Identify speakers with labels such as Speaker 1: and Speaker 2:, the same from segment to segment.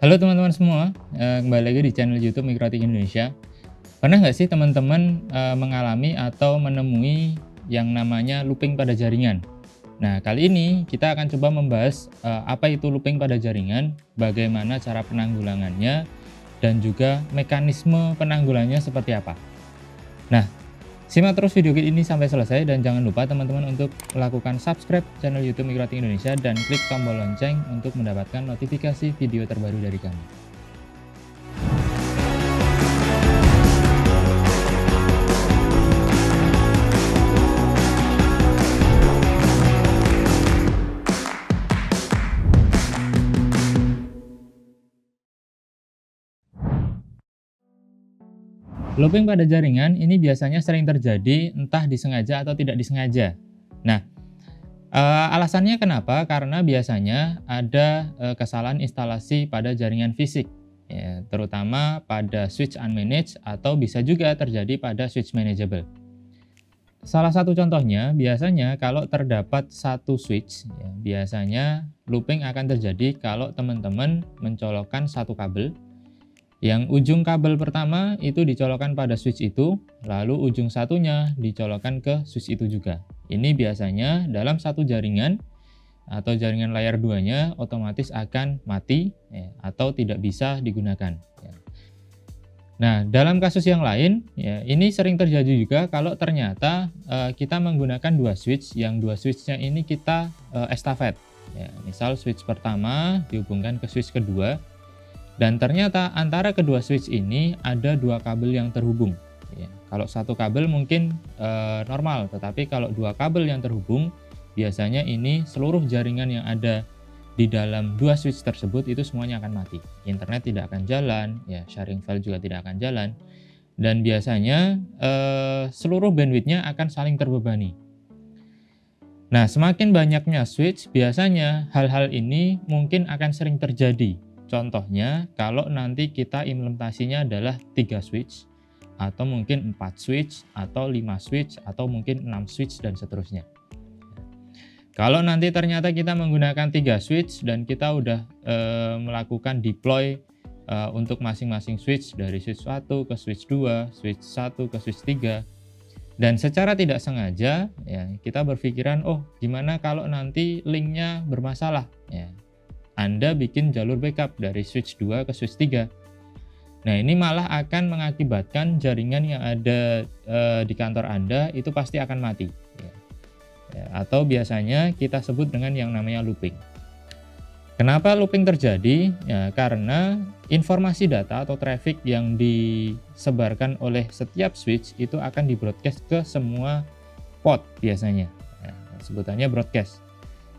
Speaker 1: Halo teman-teman semua, kembali lagi di channel YouTube Mikrotik Indonesia. Pernah nggak sih teman-teman mengalami atau menemui yang namanya looping pada jaringan? Nah, kali ini kita akan coba membahas apa itu looping pada jaringan, bagaimana cara penanggulangannya, dan juga mekanisme penanggulangannya seperti apa. Nah, simak terus video ini sampai selesai dan jangan lupa teman-teman untuk melakukan subscribe channel YouTube Mikrotik Indonesia dan klik tombol lonceng untuk mendapatkan notifikasi video terbaru dari kami. Looping pada jaringan ini biasanya sering terjadi entah disengaja atau tidak disengaja. Nah, alasannya kenapa? Karena biasanya ada kesalahan instalasi pada jaringan fisik, ya, terutama pada switch unmanaged atau bisa juga terjadi pada switch manageable. Salah satu contohnya, biasanya kalau terdapat satu switch, ya, biasanya looping akan terjadi kalau teman-teman mencolokkan satu kabel. Yang ujung kabel pertama itu dicolokkan pada switch itu, lalu ujung satunya dicolokkan ke switch itu juga. Ini biasanya dalam satu jaringan atau jaringan layer 2-nya otomatis akan mati, ya, atau tidak bisa digunakan. Ya. Nah, dalam kasus yang lain, ya, ini sering terjadi juga kalau ternyata kita menggunakan dua switch, yang dua switch-nya ini kita estafet. Ya, misal switch pertama dihubungkan ke switch kedua, dan ternyata antara kedua switch ini ada dua kabel yang terhubung. Ya, kalau satu kabel mungkin normal, tetapi kalau dua kabel yang terhubung, biasanya ini seluruh jaringan yang ada di dalam dua switch tersebut itu semuanya akan mati. Internet tidak akan jalan, ya, sharing file juga tidak akan jalan, dan biasanya seluruh bandwidth-nya akan saling terbebani. Nah, semakin banyaknya switch, biasanya hal-hal ini mungkin akan sering terjadi. Contohnya, kalau nanti kita implementasinya adalah 3 switch, atau mungkin 4 switch, atau 5 switch, atau mungkin 6 switch, dan seterusnya. Kalau nanti ternyata kita menggunakan 3 switch, dan kita udah melakukan deploy untuk masing-masing switch, dari switch 1 ke switch 2, switch 1 ke switch 3, dan secara tidak sengaja, ya, kita berpikiran, oh gimana kalau nanti linknya bermasalah, ya. Anda bikin jalur backup dari switch 2 ke switch 3. Nah, ini malah akan mengakibatkan jaringan yang ada di kantor Anda itu pasti akan mati. Ya, atau biasanya kita sebut dengan yang namanya looping. Kenapa looping terjadi? Ya, karena informasi data atau traffic yang disebarkan oleh setiap switch itu akan di-broadcast ke semua port biasanya. Ya, sebutannya broadcast.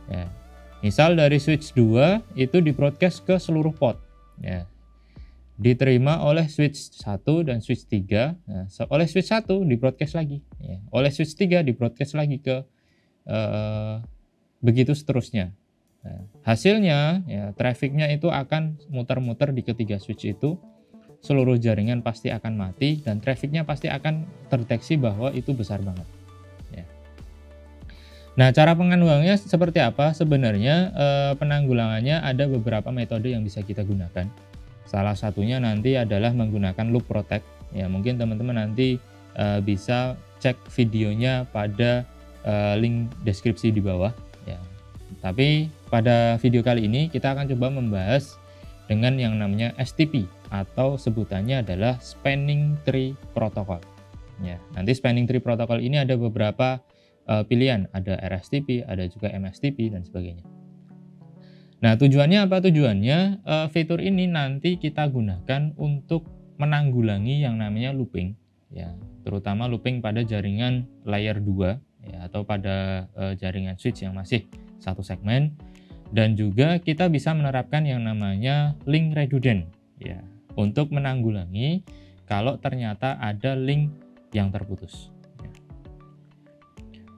Speaker 1: Ya. Misal dari switch 2 itu di-broadcast ke seluruh port, ya. Diterima oleh switch 1 dan switch 3. Nah, oleh switch 1 di-broadcast lagi, ya. Oleh switch 3 di-broadcast lagi ke begitu seterusnya. Nah, hasilnya, ya, trafficnya itu akan muter-muter di ketiga switch itu. Seluruh jaringan pasti akan mati dan trafficnya pasti akan terdeteksi bahwa itu besar banget. Nah, cara penanggulangannya seperti apa? Sebenarnya penanggulangannya ada beberapa metode yang bisa kita gunakan. Salah satunya nanti adalah menggunakan loop protect. Ya, mungkin teman-teman nanti bisa cek videonya pada link deskripsi di bawah. Ya. Tapi pada video kali ini kita akan coba membahas dengan yang namanya STP atau sebutannya adalah Spanning Tree Protocol. Ya, nanti Spanning Tree Protocol ini ada beberapa pilihan, ada RSTP, ada juga MSTP, dan sebagainya. Nah, tujuannya apa? Tujuannya fitur ini nanti kita gunakan untuk menanggulangi yang namanya looping, ya, terutama looping pada jaringan layer 2, ya, atau pada jaringan switch yang masih satu segmen, dan juga kita bisa menerapkan yang namanya link redundant, ya, untuk menanggulangi kalau ternyata ada link yang terputus.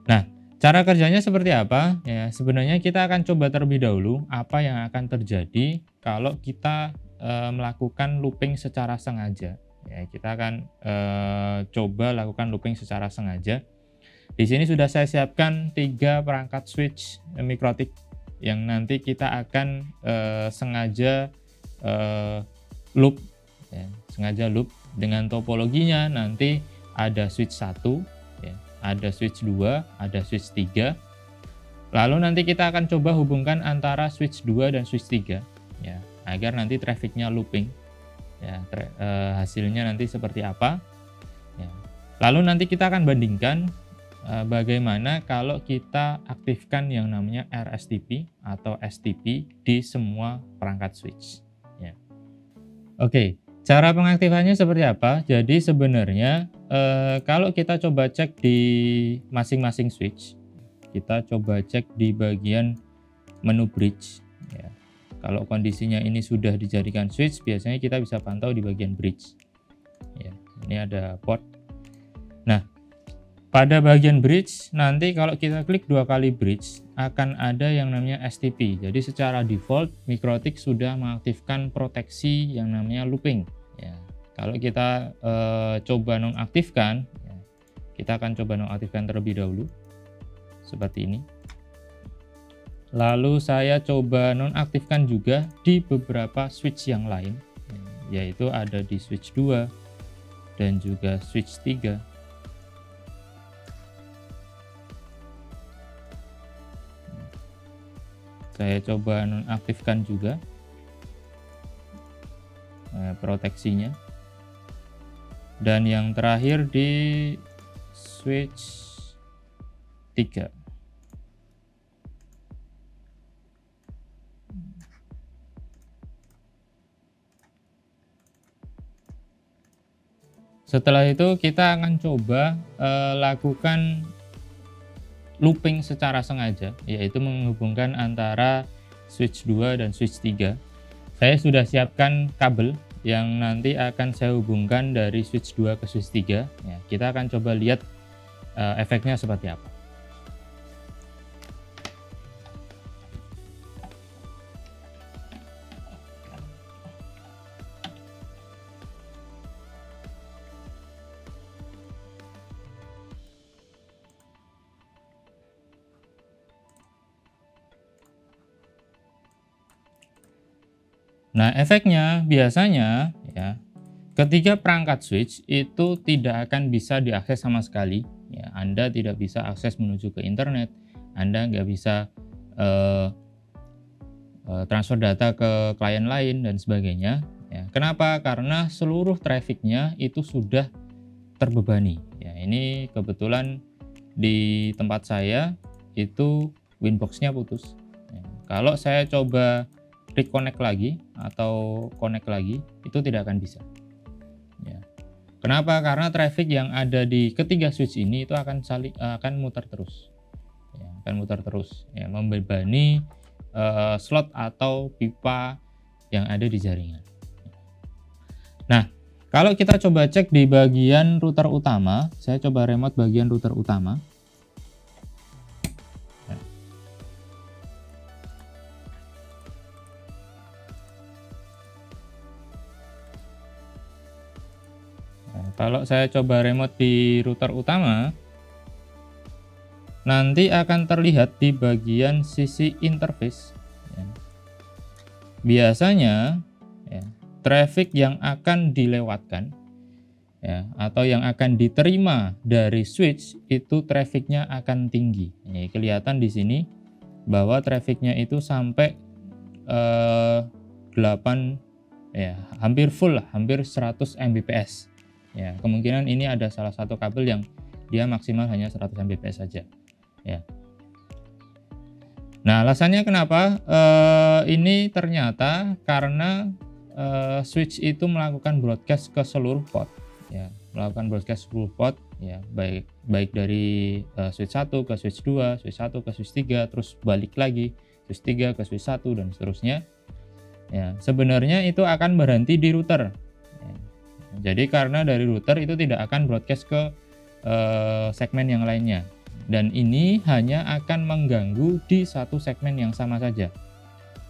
Speaker 1: Nah, cara kerjanya seperti apa? Ya, sebenarnya kita akan coba terlebih dahulu apa yang akan terjadi kalau kita melakukan looping secara sengaja. Ya, kita akan coba lakukan looping secara sengaja. Di sini sudah saya siapkan 3 perangkat switch Mikrotik yang nanti kita akan sengaja loop, ya, sengaja loop dengan topologinya. Nanti ada switch 1, ya, ada switch 2, ada switch 3. Lalu nanti kita akan coba hubungkan antara switch 2 dan switch 3, ya, agar nanti trafficnya looping, ya, hasilnya nanti seperti apa, ya. Lalu nanti kita akan bandingkan bagaimana kalau kita aktifkan yang namanya RSTP atau STP di semua perangkat switch, ya. Oke, cara pengaktifannya seperti apa? Jadi sebenarnya kalau kita coba cek di masing-masing switch, kita coba cek di bagian menu bridge, ya. Kalau kondisinya ini sudah dijadikan switch, biasanya kita bisa pantau di bagian bridge, ya. Ini ada port. Nah, pada bagian bridge nanti kalau kita klik 2 kali bridge akan ada yang namanya STP. Jadi secara default MikroTik sudah mengaktifkan proteksi yang namanya looping, ya. Kalau kita coba nonaktifkan, ya, kita akan coba nonaktifkan terlebih dahulu seperti ini. Lalu saya coba nonaktifkan juga di beberapa switch yang lain, yaitu ada di switch 2 dan juga switch 3. Saya coba nonaktifkan juga proteksinya. Dan yang terakhir di switch 3. Setelah itu kita akan coba lakukan looping secara sengaja, yaitu menghubungkan antara switch 2 dan switch 3. Saya sudah siapkan kabel yang nanti akan saya hubungkan dari switch 2 ke switch 3. Ya, kita akan coba lihat efeknya seperti apa. Nah, efeknya biasanya, ya, ketika perangkat switch itu tidak akan bisa diakses sama sekali, ya. Anda tidak bisa akses menuju ke internet, Anda nggak bisa transfer data ke klien lain dan sebagainya, ya. Kenapa? Karena seluruh trafficnya itu sudah terbebani, ya. Ini kebetulan di tempat saya itu Winbox-nya putus, ya. Kalau saya coba reconnect lagi atau connect lagi, itu tidak akan bisa, ya. Kenapa? Karena traffic yang ada di ketiga switch ini itu akan muter terus, ya, akan muter terus, ya, membebani slot atau pipa yang ada di jaringan. Nah, kalau kita coba cek di bagian router utama, saya coba remote bagian router utama. Kalau saya coba remote di router utama, nanti akan terlihat di bagian sisi interface, ya. Biasanya, ya, traffic yang akan dilewatkan, ya, atau yang akan diterima dari switch itu trafficnya akan tinggi. Ini kelihatan di sini bahwa trafficnya itu sampai 8, ya, hampir full, hampir 100 Mbps. Ya, kemungkinan ini ada salah satu kabel yang dia maksimal hanya 100 Mbps saja, ya. Nah, alasannya kenapa? Ini ternyata karena switch itu melakukan broadcast ke seluruh port, ya, melakukan broadcast seluruh port, ya, baik dari switch 1 ke switch 2, switch 1 ke switch 3, terus balik lagi switch 3 ke switch 1 dan seterusnya. Ya, sebenarnya itu akan berhenti di router. Jadi karena dari router itu tidak akan broadcast ke segmen yang lainnya, dan ini hanya akan mengganggu di satu segmen yang sama saja.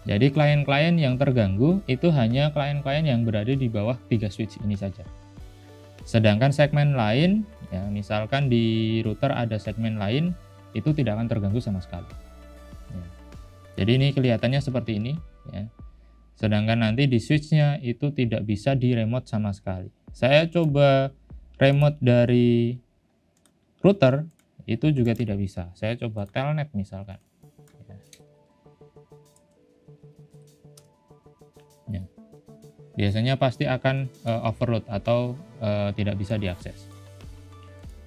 Speaker 1: Jadi klien-klien yang terganggu itu hanya klien-klien yang berada di bawah 3 switch ini saja. Sedangkan segmen lain, ya, misalkan di router ada segmen lain, itu tidak akan terganggu sama sekali, ya. Jadi ini kelihatannya seperti ini, ya. Sedangkan nanti di switch-nya itu tidak bisa di remote sama sekali. Saya coba remote dari router, itu juga tidak bisa. Saya coba telnet misalkan. Ya. Biasanya pasti akan overload atau tidak bisa diakses.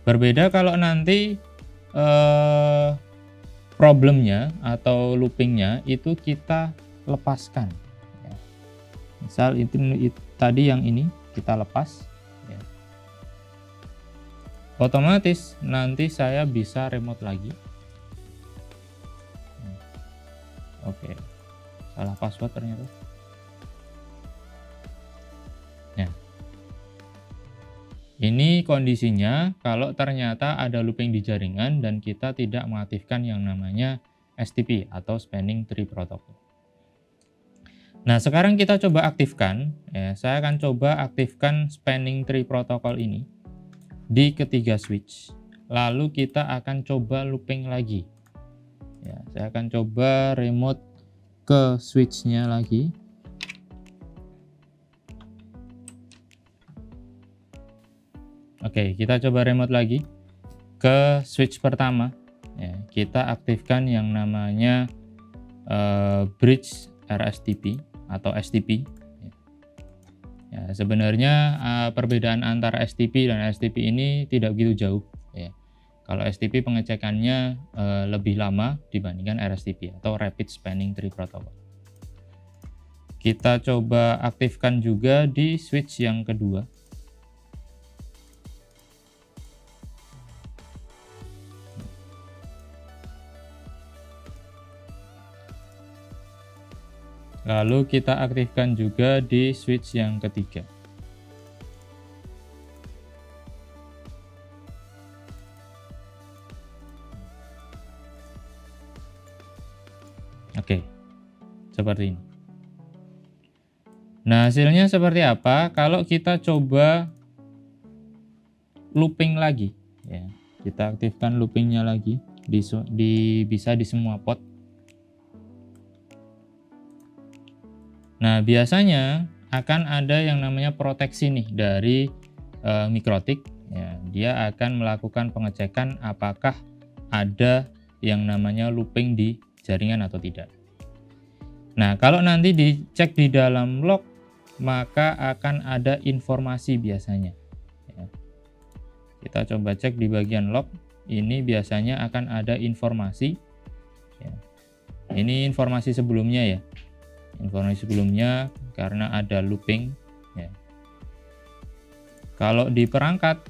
Speaker 1: Berbeda kalau nanti problemnya atau loopingnya itu kita lepaskan. Ya. Misal itu tadi yang ini kita lepas, ya. Otomatis nanti saya bisa remote lagi. Oke, salah password ternyata. Nah, ini kondisinya kalau ternyata ada looping di jaringan dan kita tidak mengaktifkan yang namanya STP atau Spanning Tree Protocol. Nah, sekarang kita coba aktifkan. Ya, saya akan coba aktifkan Spanning Tree Protocol ini di ketiga switch. Lalu kita akan coba looping lagi. Ya, saya akan coba remote ke switch-nya lagi. Oke, kita coba remote lagi ke switch pertama. Ya, kita aktifkan yang namanya bridge RSTP atau STP. Ya, sebenarnya perbedaan antara STP dan STP ini tidak begitu jauh. Ya. Kalau STP pengecekannya lebih lama dibandingkan RSTP atau Rapid Spanning Tree Protocol. Kita coba aktifkan juga di switch yang kedua. Lalu kita aktifkan juga di switch yang ketiga. Oke, seperti ini. Nah, hasilnya seperti apa? Kalau kita coba looping lagi, ya, kita aktifkan loopingnya lagi bisa di semua pot. Nah, biasanya akan ada yang namanya proteksi nih dari Mikrotik. Ya, dia akan melakukan pengecekan apakah ada yang namanya looping di jaringan atau tidak. Nah, kalau nanti dicek di dalam log, maka akan ada informasi biasanya. Ya. Kita coba cek di bagian log, ini biasanya akan ada informasi. Ya. Ini informasi sebelumnya ya. Informasi sebelumnya karena ada looping. Ya. Kalau di perangkat,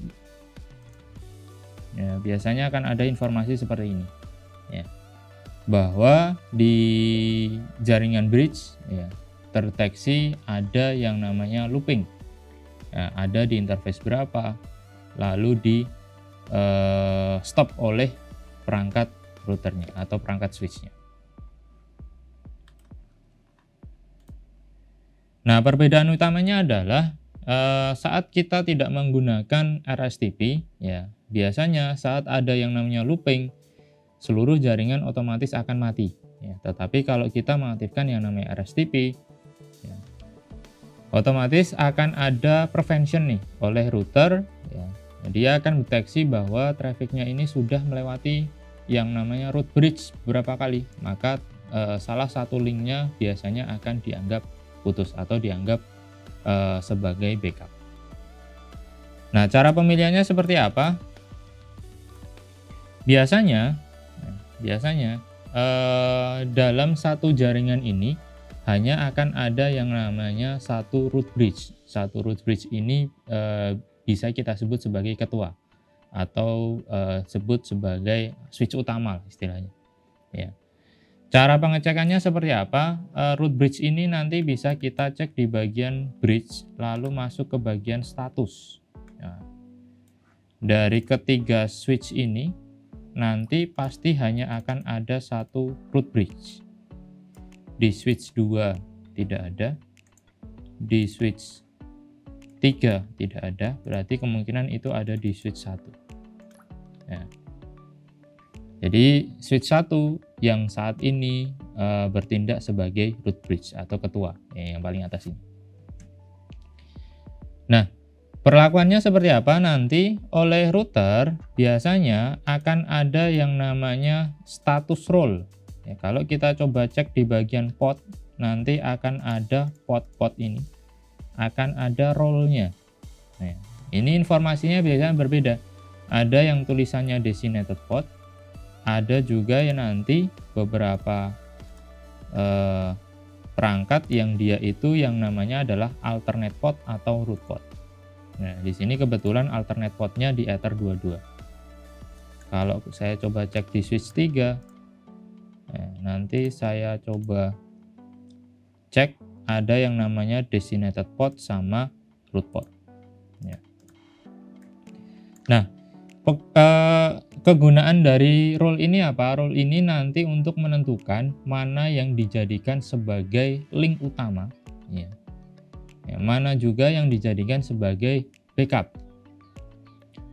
Speaker 1: ya, biasanya akan ada informasi seperti ini. Ya. Bahwa di jaringan bridge, ya, terdeteksi ada yang namanya looping. Nah, ada di interface berapa, lalu di stop oleh perangkat routernya atau perangkat switchnya. Nah, perbedaan utamanya adalah saat kita tidak menggunakan RSTP, ya, biasanya saat ada yang namanya looping, seluruh jaringan otomatis akan mati. Ya, tetapi kalau kita mengaktifkan yang namanya RSTP, ya, otomatis akan ada prevention nih oleh router. Ya. Dia akan deteksi bahwa trafficnya ini sudah melewati yang namanya root bridge berapa kali, maka salah satu linknya biasanya akan dianggap putus atau dianggap sebagai backup. Nah, cara pemilihannya seperti apa? Biasanya dalam satu jaringan ini hanya akan ada yang namanya satu root bridge. Satu root bridge ini bisa kita sebut sebagai ketua atau sebut sebagai switch utama istilahnya. Ya. Cara pengecekannya seperti apa? Root bridge ini nanti bisa kita cek di bagian bridge, lalu masuk ke bagian status. Ya. Dari ketiga switch ini, nanti pasti hanya akan ada satu root bridge. Di switch 2 tidak ada, di switch 3 tidak ada, berarti kemungkinan itu ada di switch 1. Ya. Jadi switch 1 yang saat ini bertindak sebagai root bridge atau ketua, yang paling atas ini. Nah, perlakuannya seperti apa? Nanti oleh router biasanya akan ada yang namanya status role. Ya, kalau kita coba cek di bagian port, nanti akan ada port ini, akan ada role-nya. Nah, ini informasinya biasanya berbeda. Ada yang tulisannya designated port, ada juga yang nanti beberapa perangkat yang dia itu yang namanya adalah alternate port atau root port. Nah, di sini kebetulan alternate portnya di Ether 22. Kalau saya coba cek di switch 3, nanti saya coba cek ada yang namanya designated port sama root port. Ya. Nah, kegunaan dari role ini apa? Role ini nanti untuk menentukan mana yang dijadikan sebagai link utama, ya. Mana juga yang dijadikan sebagai backup.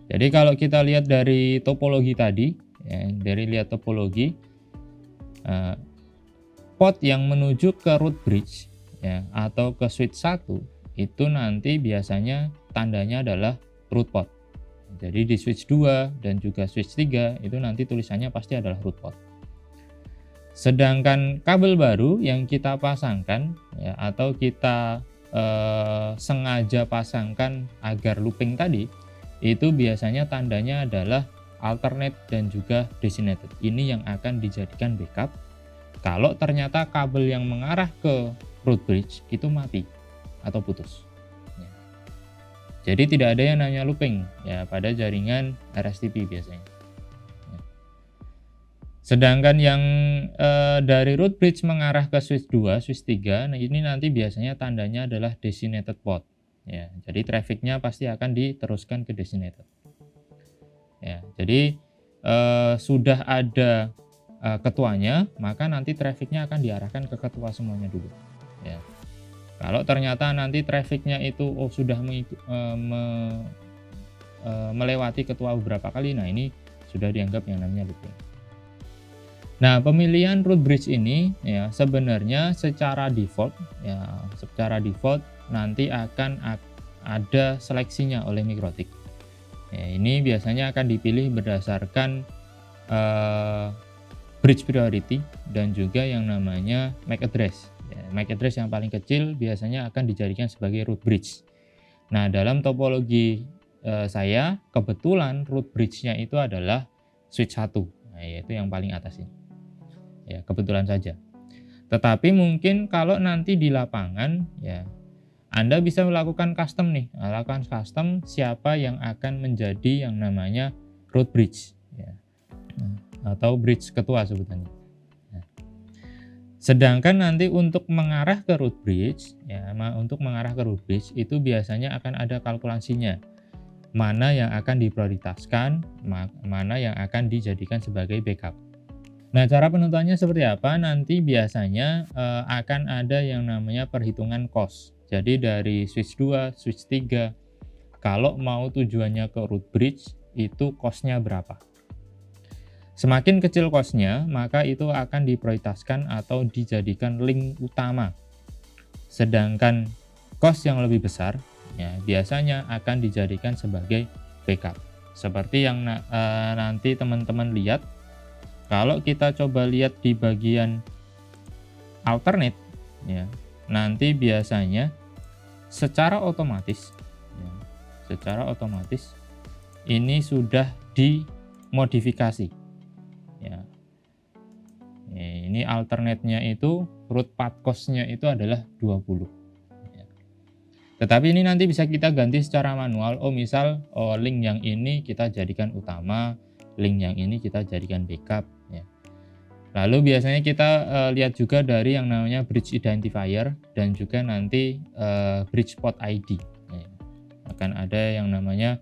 Speaker 1: Jadi kalau kita lihat dari topologi tadi, ya, dari lihat topologi, port yang menuju ke root bridge, ya, atau ke switch 1 itu nanti biasanya tandanya adalah root port. Jadi di switch 2 dan juga switch 3 itu nanti tulisannya pasti adalah root port. Sedangkan kabel baru yang kita pasangkan, ya, atau kita sengaja pasangkan agar looping tadi, itu biasanya tandanya adalah alternate dan juga designated. Ini yang akan dijadikan backup kalau ternyata kabel yang mengarah ke root bridge itu mati atau putus. Jadi tidak ada yang namanya looping, ya, pada jaringan RSTP biasanya. Sedangkan yang dari root bridge mengarah ke switch 2, switch 3, nah ini nanti biasanya tandanya adalah designated port. Ya, jadi trafficnya pasti akan diteruskan ke designated. Ya, jadi sudah ada ketuanya, maka nanti trafficnya akan diarahkan ke ketua semuanya dulu. Ya. Kalau ternyata nanti trafficnya itu sudah melewati ketua beberapa kali, nah ini sudah dianggap yang namanya looping. Nah, pemilihan root bridge ini, ya, sebenarnya secara default nanti akan ada seleksinya oleh MikroTik. Ya, ini biasanya akan dipilih berdasarkan bridge priority dan juga yang namanya MAC address. MAC address yang paling kecil biasanya akan dijadikan sebagai root bridge. Nah, dalam topologi saya kebetulan root bridge-nya itu adalah switch 1, nah, yaitu yang paling atas ini. Ya, kebetulan saja. Tetapi mungkin kalau nanti di lapangan, ya, Anda bisa melakukan custom nih, lakukan custom siapa yang akan menjadi yang namanya root bridge, ya, atau bridge ketua sebutannya. Sedangkan nanti untuk mengarah ke root bridge, ya, untuk mengarah ke root bridge itu biasanya akan ada kalkulasinya. Mana yang akan diprioritaskan, mana yang akan dijadikan sebagai backup. Nah, cara penentuannya seperti apa? Nanti biasanya akan ada yang namanya perhitungan cost. Jadi dari switch 2, switch 3, kalau mau tujuannya ke root bridge, itu cost-nya berapa? Semakin kecil cost-nya, maka itu akan diprioritaskan atau dijadikan link utama. Sedangkan cost yang lebih besar, ya, biasanya akan dijadikan sebagai backup. Seperti yang nanti teman-teman lihat, kalau kita coba lihat di bagian alternate, ya, nanti biasanya secara otomatis ini sudah dimodifikasi. Ya. Ini alternate-nya itu root path cost-nya itu adalah 20. Ya. Tetapi ini nanti bisa kita ganti secara manual. Misal link yang ini kita jadikan utama, link yang ini kita jadikan backup. Ya. Lalu biasanya kita lihat juga dari yang namanya bridge identifier dan juga nanti bridge port ID. Ya. Akan ada yang namanya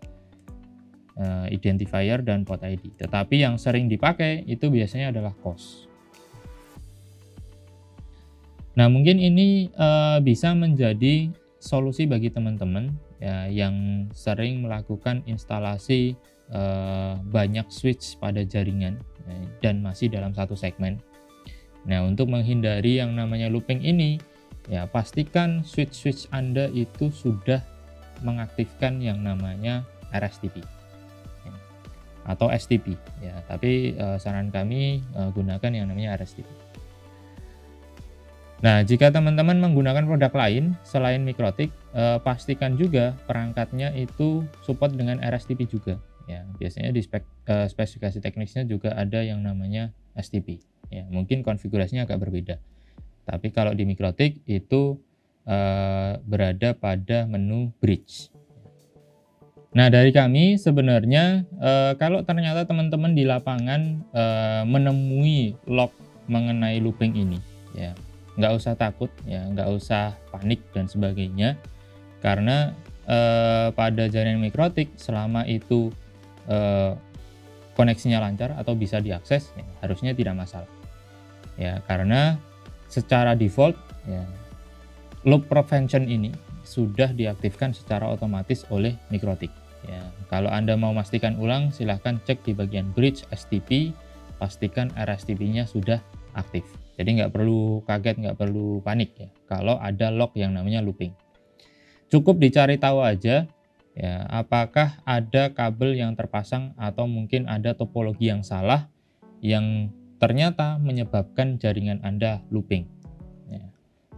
Speaker 1: identifier dan port ID. Tetapi yang sering dipakai itu biasanya adalah cost. Nah, mungkin ini bisa menjadi solusi bagi teman-teman, ya, yang sering melakukan instalasi banyak switch pada jaringan, ya, dan masih dalam satu segmen. Nah, untuk menghindari yang namanya looping ini, ya pastikan switch Anda itu sudah mengaktifkan yang namanya RSTP ya, atau STP ya, tapi saran kami gunakan yang namanya RSTP. Nah, jika teman-teman menggunakan produk lain selain Mikrotik, pastikan juga perangkatnya itu support dengan RSTP juga ya. Biasanya di spesifikasi teknisnya juga ada yang namanya STP ya, mungkin konfigurasinya agak berbeda. Tapi kalau di Mikrotik itu berada pada menu bridge. Nah, dari kami sebenarnya kalau ternyata teman-teman di lapangan menemui log mengenai looping ini ya, nggak usah takut ya, nggak usah panik dan sebagainya, karena pada jaringan Mikrotik selama itu koneksinya lancar atau bisa diakses ya, harusnya tidak masalah ya, karena secara default ya, loop prevention ini sudah diaktifkan secara otomatis oleh Mikrotik ya. Kalau Anda mau pastikan ulang, silahkan cek di bagian bridge STP, pastikan RSTP-nya sudah aktif. Jadi nggak perlu kaget, nggak perlu panik ya kalau ada log yang namanya looping. Cukup dicari tahu aja ya, apakah ada kabel yang terpasang atau mungkin ada topologi yang salah yang ternyata menyebabkan jaringan Anda looping ya.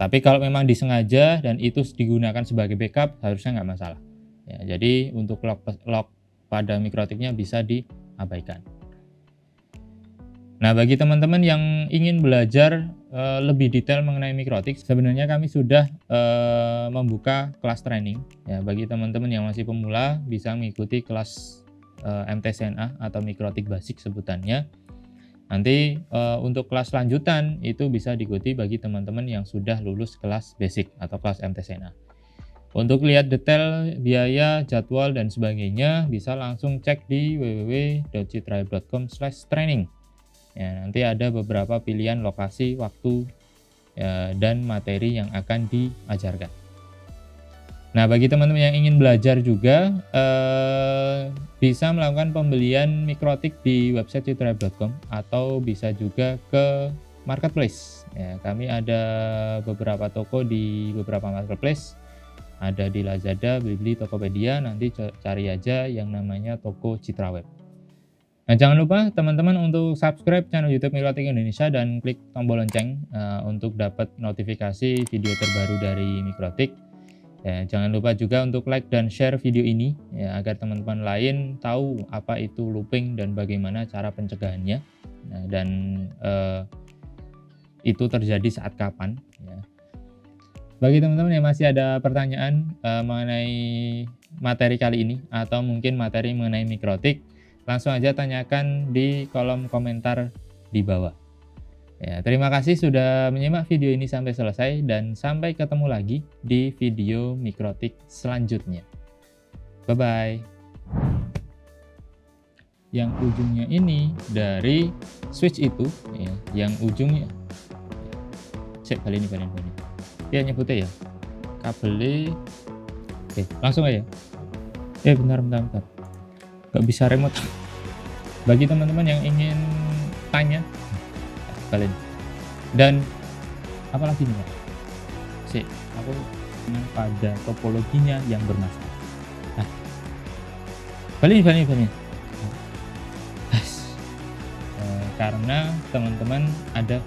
Speaker 1: Tapi kalau memang disengaja dan itu digunakan sebagai backup, harusnya nggak masalah ya. Jadi untuk log pada Mikrotiknya bisa diabaikan. Nah, bagi teman-teman yang ingin belajar lebih detail mengenai Mikrotik, sebenarnya kami sudah membuka kelas training ya. Bagi teman-teman yang masih pemula bisa mengikuti kelas MTCNA atau Mikrotik Basic sebutannya. Nanti untuk kelas lanjutan itu bisa diikuti bagi teman-teman yang sudah lulus kelas Basic atau kelas MTCNA. Untuk lihat detail biaya, jadwal dan sebagainya bisa langsung cek di www.citraib.com/training. Ya, nanti ada beberapa pilihan lokasi, waktu, ya, dan materi yang akan diajarkan. Nah, bagi teman-teman yang ingin belajar juga bisa melakukan pembelian Mikrotik di website citraib.com atau bisa juga ke marketplace. Ya, kami ada beberapa toko di beberapa marketplace, ada di Lazada, Blibli, Tokopedia. Nanti cari aja yang namanya toko Citraweb. Nah, jangan lupa teman-teman untuk subscribe channel YouTube Mikrotik Indonesia dan klik tombol lonceng untuk dapat notifikasi video terbaru dari Mikrotik. Ya, jangan lupa juga untuk like dan share video ini ya, agar teman-teman lain tahu apa itu looping dan bagaimana cara pencegahannya. Nah, dan itu terjadi saat kapan ya. Bagi teman-teman yang masih ada pertanyaan mengenai materi kali ini atau mungkin materi mengenai Mikrotik, langsung aja tanyakan di kolom komentar di bawah. Ya, terima kasih sudah menyimak video ini sampai selesai dan sampai ketemu lagi di video Mikrotik selanjutnya. Bye-bye. Yang ujungnya ini dari switch itu, ya, yang ujungnya, cek kali ini. Ya, nyebutnya ya, kabelnya, oke, langsung aja. Bentar. Gak bisa remote. Bagi teman-teman yang ingin tanya kalian dan apalagi nih, aku pada topologinya yang bermasalah. Nah, balik. Karena teman-teman ada